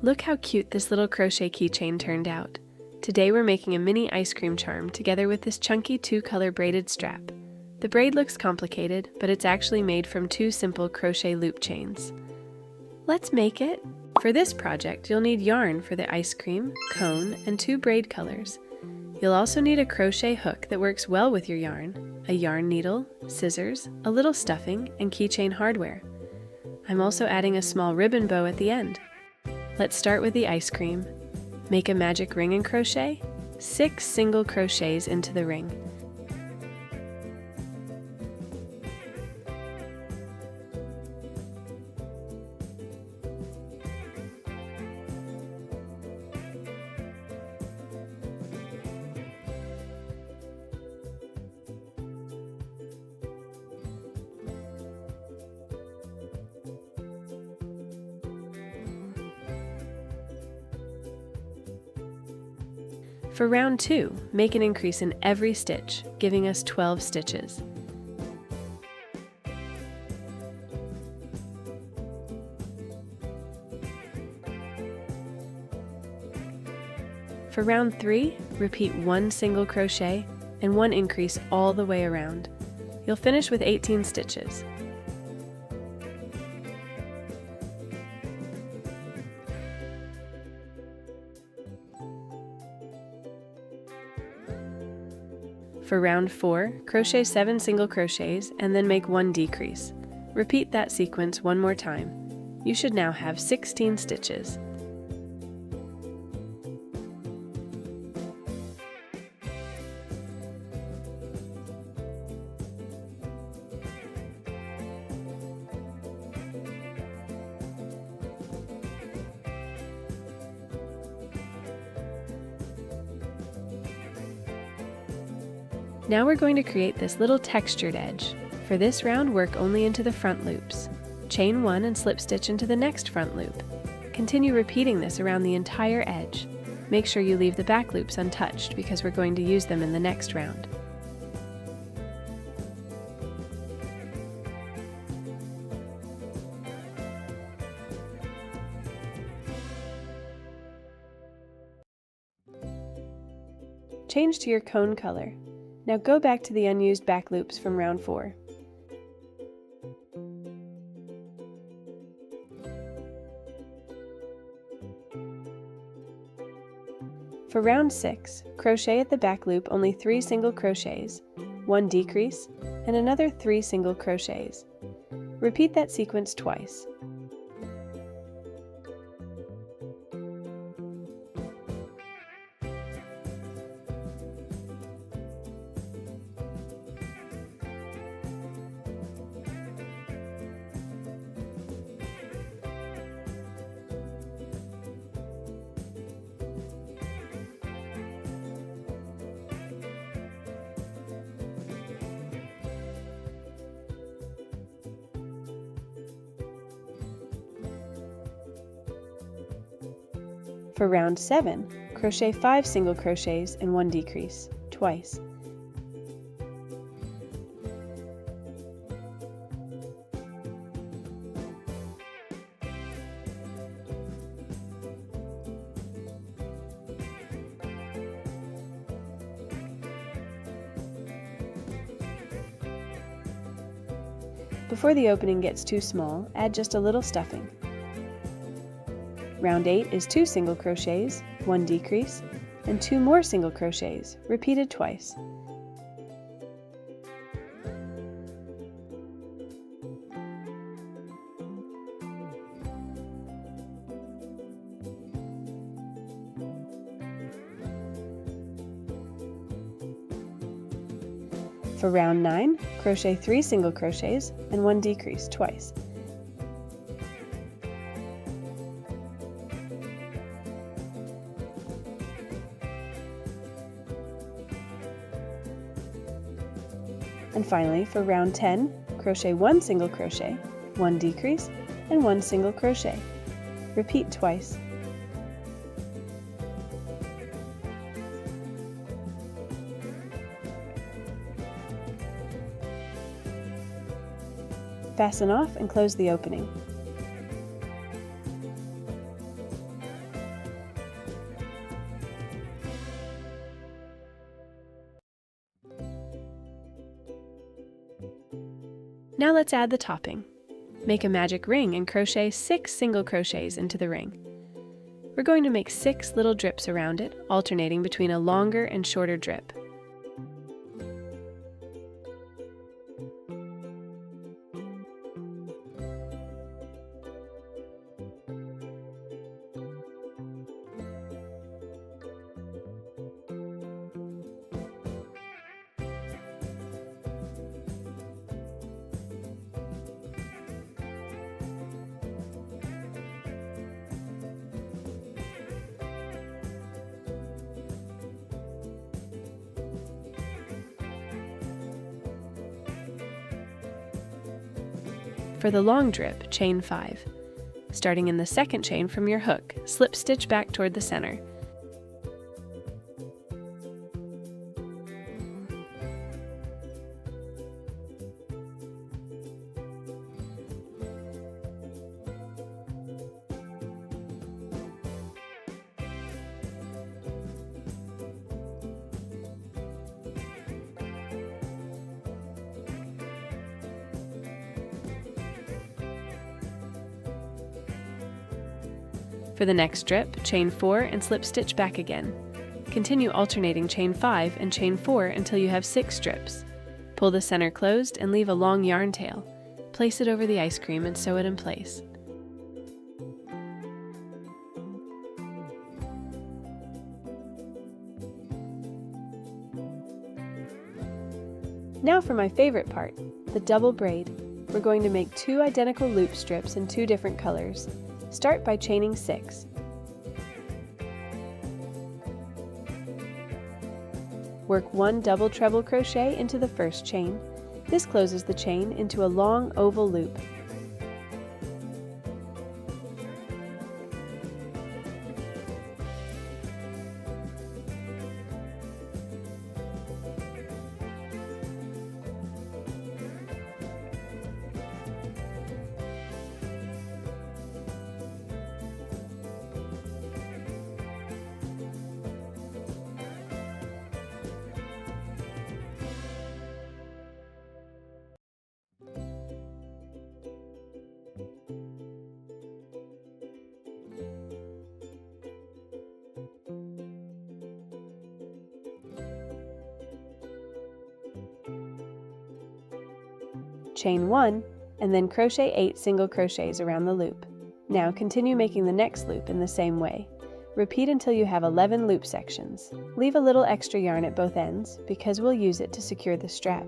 Look how cute this little crochet keychain turned out. Today we're making a mini ice cream charm together with this chunky 2-color braided strap. The braid looks complicated, but it's actually made from 2 simple crochet loop chains. Let's make it! For this project, you'll need yarn for the ice cream, cone, and 2 braid colors. You'll also need a crochet hook that works well with your yarn, a yarn needle, scissors, a little stuffing, and keychain hardware. I'm also adding a small ribbon bow at the end. Let's start with the ice cream. Make a magic ring and crochet, 6 single crochets into the ring. For round 2, make an increase in every stitch, giving us 12 stitches. For round 3, repeat 1 single crochet and 1 increase all the way around. You'll finish with 18 stitches. For round 4, crochet 7 single crochets and then make 1 decrease. Repeat that sequence one more time. You should now have 16 stitches. Now we're going to create this little textured edge. For this round, work only into the front loops. Chain 1 and slip stitch into the next front loop. Continue repeating this around the entire edge. Make sure you leave the back loops untouched because we're going to use them in the next round. Change to your cone color. Now go back to the unused back loops from round 4. For round 6, crochet at the back loop only 3 single crochets, 1 decrease, and another 3 single crochets. Repeat that sequence twice. For round 7, crochet 5 single crochets and 1 decrease, twice. Before the opening gets too small, add just a little stuffing. Round 8 is 2 single crochets, 1 decrease, and 2 more single crochets, repeated twice. For round 9, crochet 3 single crochets and 1 decrease, twice. And finally, for round 10, crochet 1 single crochet, 1 decrease, and 1 single crochet. Repeat twice. Fasten off and close the opening. Now let's add the topping. Make a magic ring and crochet 6 single crochets into the ring. We're going to make 6 little drips around it, alternating between a longer and shorter drip. For the long drip, chain 5. Starting in the second chain from your hook, slip stitch back toward the center. For the next drip, chain 4 and slip stitch back again. Continue alternating chain 5 and chain 4 until you have 6 strips. Pull the center closed and leave a long yarn tail. Place it over the ice cream and sew it in place. Now for my favorite part, the double braid. We're going to make 2 identical loop strips in 2 different colors. Start by chaining 6. Work 1 double treble crochet into the first chain. This closes the chain into a long oval loop. Chain 1, and then crochet 8 single crochets around the loop. Now continue making the next loop in the same way. Repeat until you have 11 loop sections. Leave a little extra yarn at both ends because we'll use it to secure the strap.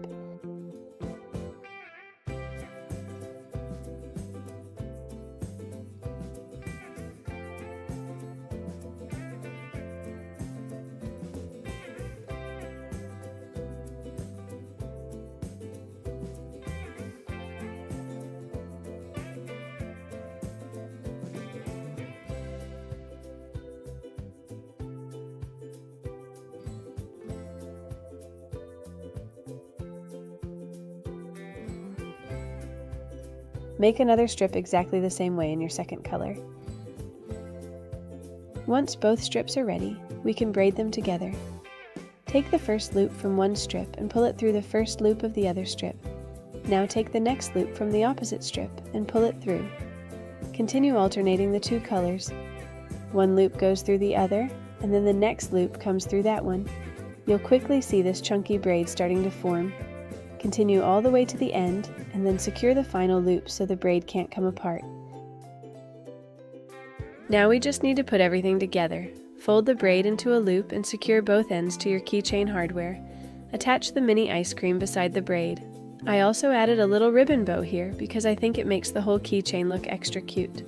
Make another strip exactly the same way in your second color. Once both strips are ready, we can braid them together. Take the first loop from one strip and pull it through the first loop of the other strip. Now take the next loop from the opposite strip and pull it through. Continue alternating the 2 colors. One loop goes through the other, and then the next loop comes through that one. You'll quickly see this chunky braid starting to form. Continue all the way to the end, and then secure the final loop so the braid can't come apart. Now we just need to put everything together. Fold the braid into a loop and secure both ends to your keychain hardware. Attach the mini ice cream beside the braid. I also added a little ribbon bow here because I think it makes the whole keychain look extra cute.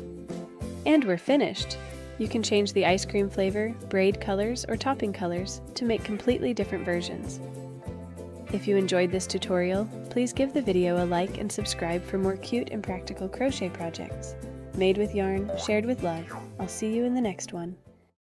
And we're finished! You can change the ice cream flavor, braid colors, or topping colors to make completely different versions. If you enjoyed this tutorial, please give the video a like and subscribe for more cute and practical crochet projects. Made with yarn, shared with love. I'll see you in the next one.